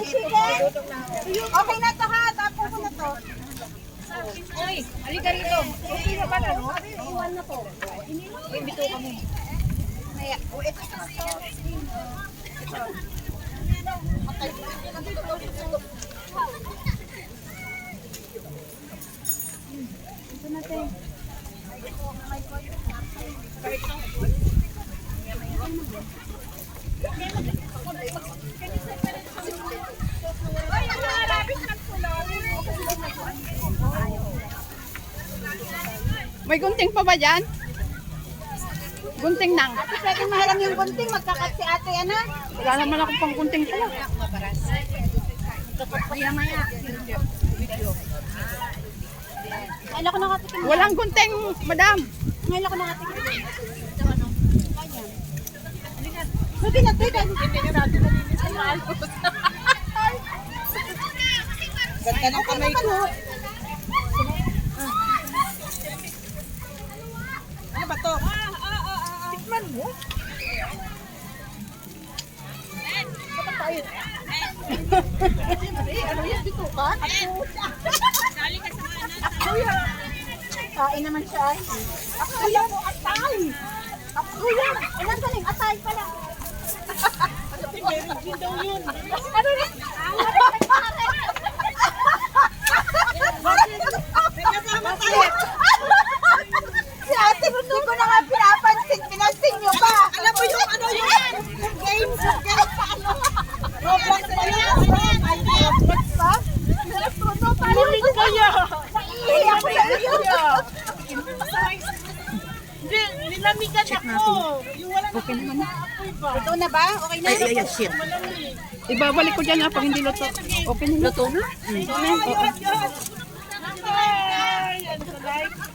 chicken, chicken. Okay na to ha, tapos ko na to. Oy, halika rito. Okay na ba, no? Iwan na to. Bito kami. Maya, ito kasi. Ito natin. May gunting pa ba dyan? Gunting nang. Ate, pwedeng mahalang yung gunting. Magkakat si ate, ano? Wala naman ako pang gunting pala. Maya. Kailan ko nakatikim. Walang gunting, madam. Ngayon ko nakatikim. Sabi na, tayo. Hindi na natin nalinis ang alpos. Ganda ng kamay ko. Ano ba to? Tikman mo. Bakit tayo? Ano yan? Dito ka? Kain naman siya ay. Kuya mo, atay! Kuya, ilan galing? Atay pala. Meron din daw yun. Ano rin? Si ate, hindi ko na nga pinapansin. Pinansin nyo ba? Alam mo yung ano yun? Yung games sa ano? Roblox ba yun? Roblox ba? Lulit kaya! Naiiyak ko sa iyo. Hindi, nilamigan ako. Yung walang nakaapoy ba? Ito na ba? Okay na? Shit. Malamig. Ibabalik ko dyan pag hindi luto. Okay na luto na?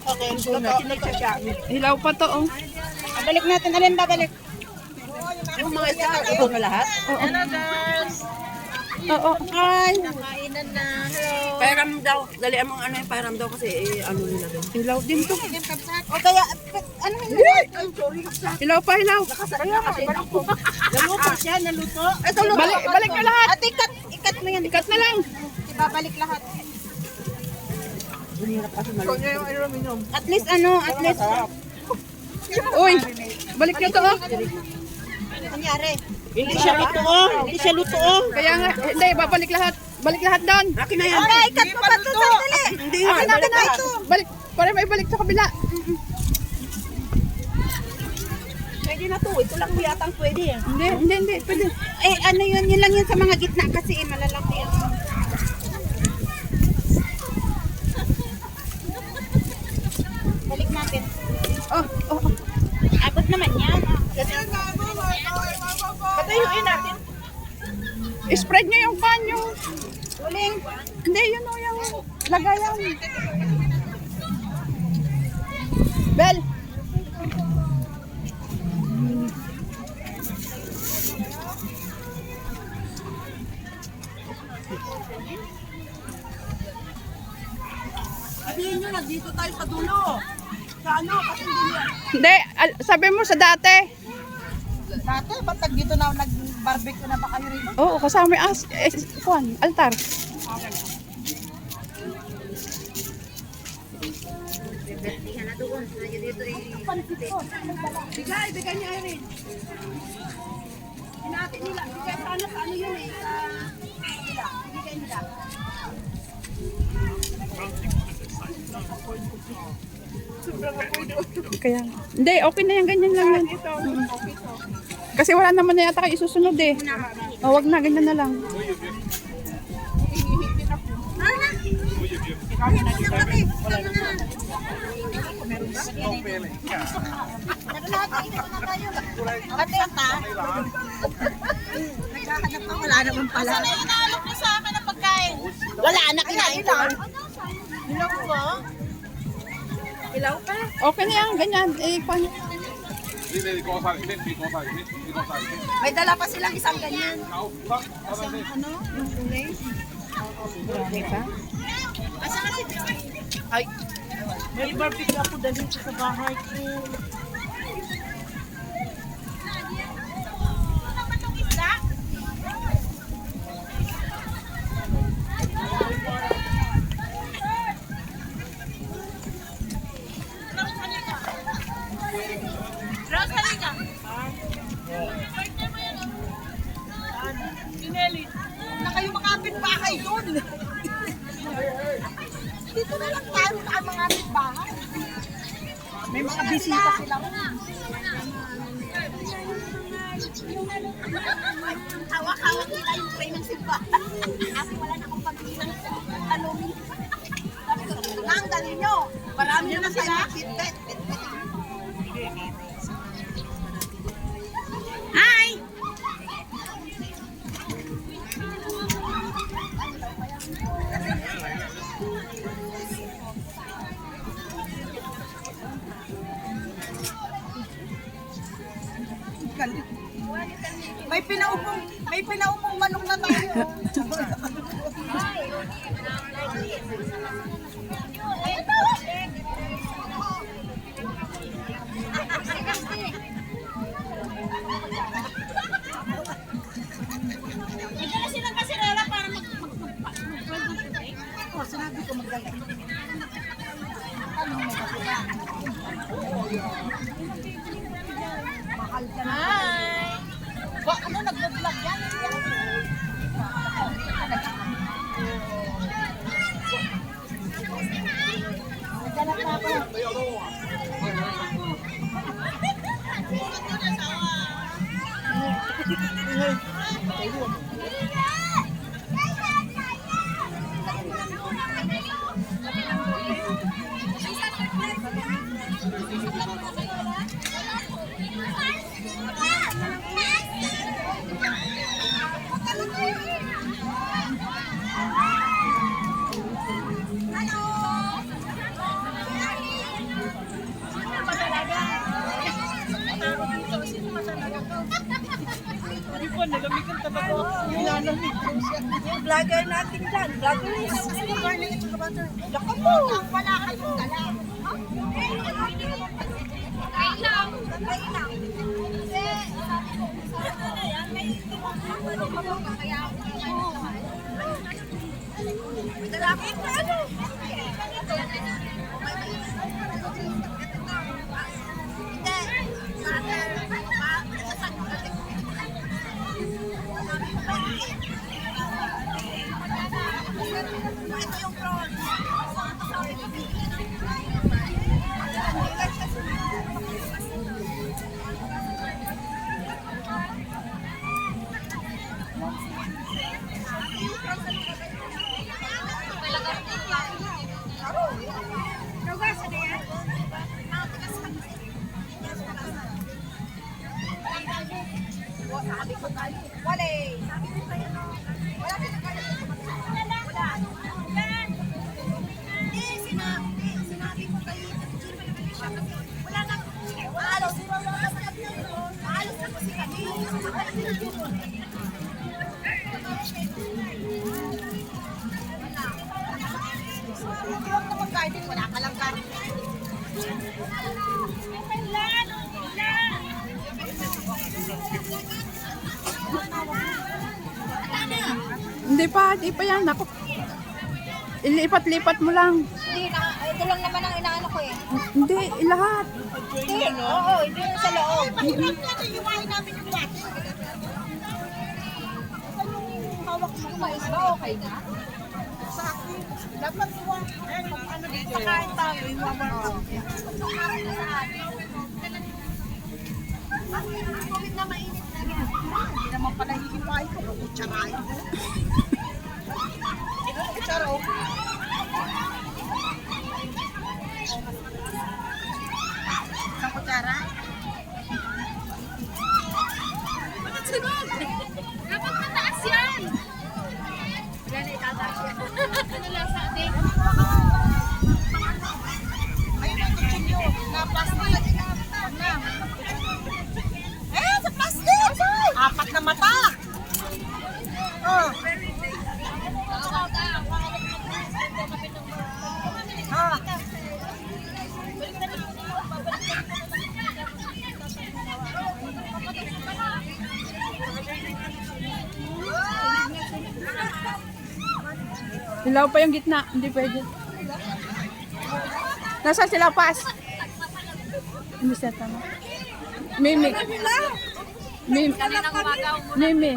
Okay, so natin siya. Hilaw pa to, oh. Balik natin. Alin ba balik? Yung mga isa, ito na lahat? Hello guys! Oo. Ay. Kainan na. Hello! Pairam daw. Dali ang mga ano yung pairam daw kasi ano nila doon. Hilaw din to. O kaya, ano yun? Hilaw pa, hilaw. Naluto siya, naluto. Ito, luto. Balik na lahat. Ate, ikat mo yan. Ikat na lang. Ibabalik lahat. Ikaw niya yung aluminum. At least at least. Uy, balik nyo to, oh. Nangyari. Hindi siya luto. Hindi siya luto. Kaya nga, hindi, babalik lahat. Balik lahat doon. Akin na yan. Okay, ikat mo pa ito. Sandali. Hindi Akin nga. na ito. Balik, para may balik sa kabila. Pwede na to. Ito lang yatang pwede eh. Hindi, pwede. Eh, ano yun? Yun lang yun sa mga gitna kasi malalaki yan. Balik natin. Oh. Abot naman yan. Patayuin natin. Spread nyo yung pan, yung... Uling. Hindi, yun o, yung lagayan. Bel. Sabihin nyo, nandito tayo sa dulo. Sa ano, kasi hindi nyo. Hindi, sabi mo sa dati. Dati, ba't dito na nag-barbecue na ba kayo rito? Oo, kasama yung altar. Bigay niya rin. Hinati nila. Bigay sa ano yun eh. Bigay nila. Kaya, hindi, okay na yan, ganyan lang yan. Kasi wala naman na yata kayo isusunod eh. O, wag na, ganyan na lang. Ate, naghahanap pa, wala naman pala. Sana yung inaalok mo sa akin ng pagkain? Wala na, kinain ko. Ilaw ba? Ilaw pa? Okay na yan, ganyan. Eh, paano? May dala pa silang isang ganyan. Ay, may barbecue ako dali sa bahay ko. Na kayo makapit bahay doon. Dito na lang tayo sa mga bahay. May mga bisita sila. Hawak-hawak nila yung tray ng simbahan. Kasi wala na akong pag-ilang alumi. Ang galing nyo. Marami na sila. Hi! May pinaupong manok na tayo. Ito silang kasirera para Sinabi ko magaling. Mahal ka na. Hi! Ba, ano, nag-vlog yan? Naghanap na ako. Yung vlogger natin dyan. Vlogger Laka mo! Wala kayong dala. Wala ka lang ka. Hindi pa yan. Ako. Ilipat-lipat mo lang. Hindi, ito lang naman ang inaano ko eh. Hindi, lahat. Hindi, oo, hindi yung sa loob. Mahirap yan, iiwain namin yung lahat. Hawak mo mais ba? Okay na? Sa akin, dapat iwan. Ano dito? Kain tayo, iwawan ko. Ang tubig na mainit na yan. Hindi naman pala hihiwain ko. Kutsarain ko. Kutsara o. Isang kutsara? Bakit sunod? Dapat mataas yan! Wala na itataas yan. Ano lang sa atin? Ayun ang kutsilyo. Na plastic. Na. Eh, sa plastic! Apat na mata! Oh. Ha? Ilaw pa yung gitna. Hindi pwede. Nasaan sila pas? Hindi siya tama. Mimi. Mimi. Mimi.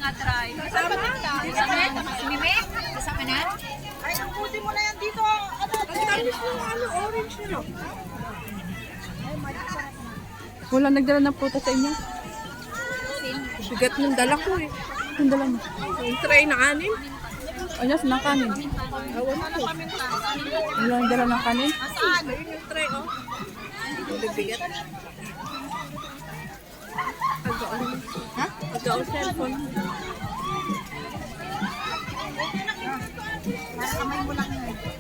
mga try. Kasama? Mimi? Kasama na? Ay, ang puti mo na yan dito. Ano? Ang tamis mo, ano, orange na. Wala nagdala ng prutas sa inyo? Bigat ng dala ko eh. Ang dala mo. Yung tray na anim. Ano, ng kanin? Wala nagdala ng kanin? Saan? Ayun yung tray, oh. Bigat. Ha? Agaw cellphone.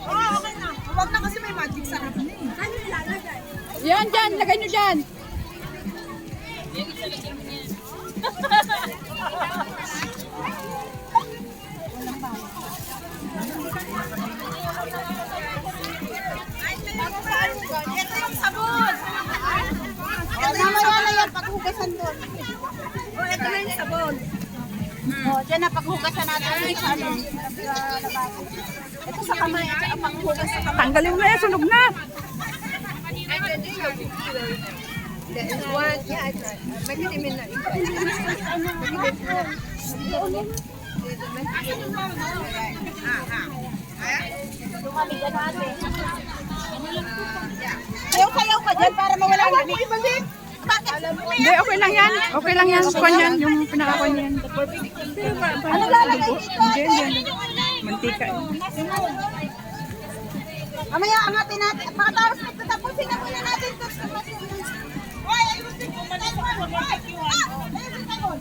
Oo, okay na. Huwag na kasi may magic sarap na eh. Saan yung ilalagay? Yan, dyan. Lagay nyo dyan. Ito yung sabon. Mamaya na yan, paghugasan doon. Oh, ito na yung sabon. O, dyan na paghugasan natin sa ano. Ito sa kamay, at ang paghugas sa kamay. Tanggalin mo na yan. Sunog na. Sayaw-sayaw ka dyan para mawala ang lamig. Bakit? Hindi, okay lang yan. Okay lang yan. Kwan yan. Yung pinakakwan yan. Ano lalagay dito? Hindi, hindi. Mantika. Mamaya angatin natin. Pagkatapos nito, tapusin na muna natin ito. Hoy, ayusin mo na ito. Ayusin tayo.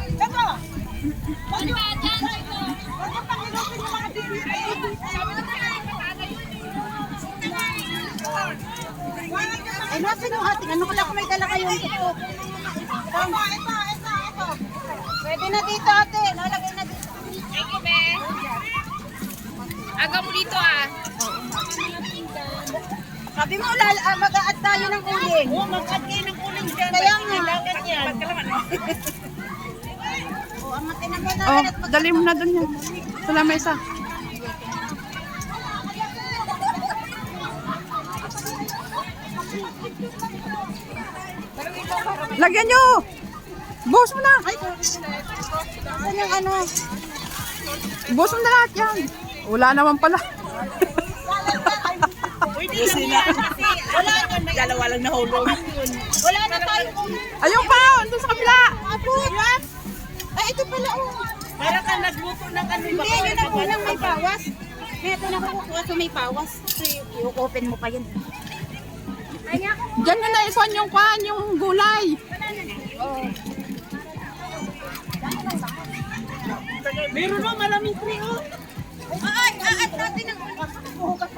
Ito. Huwag yung pakilosin yung mga dili. Ay, nasin yung ating. Ano kala kung may dala kayong ito? Ito. Pwede na dito, ate. Lalagay na dito. Thank you, be. Aga mo dito ah. Sabi mo, mag-a-add tayo ng uling. Oh, mag-add kayo ng uling dyan. Kaya nga. Yan. O, angatin na muna. Oh, dali mo na dun yan. Sa lamesa. Lagyan nyo! Buhos mo na! Saan yung ano? Buhos mo na lahat yan. Wala naman pala. Pwede lang yan. Kasi wala naman. May dalawa lang nahulog. Wala na tayong uling. Ayun pa! Andun sa kabila! Apo, ay, ito pala, oh. Para ka nagluto ng ano. Hindi, yun ang unang may bawas. Kaya ito na kukuha sa may bawas. I-open mo pa yun. Diyan na naikuan yung gulay. Meron na maraming tray, oh.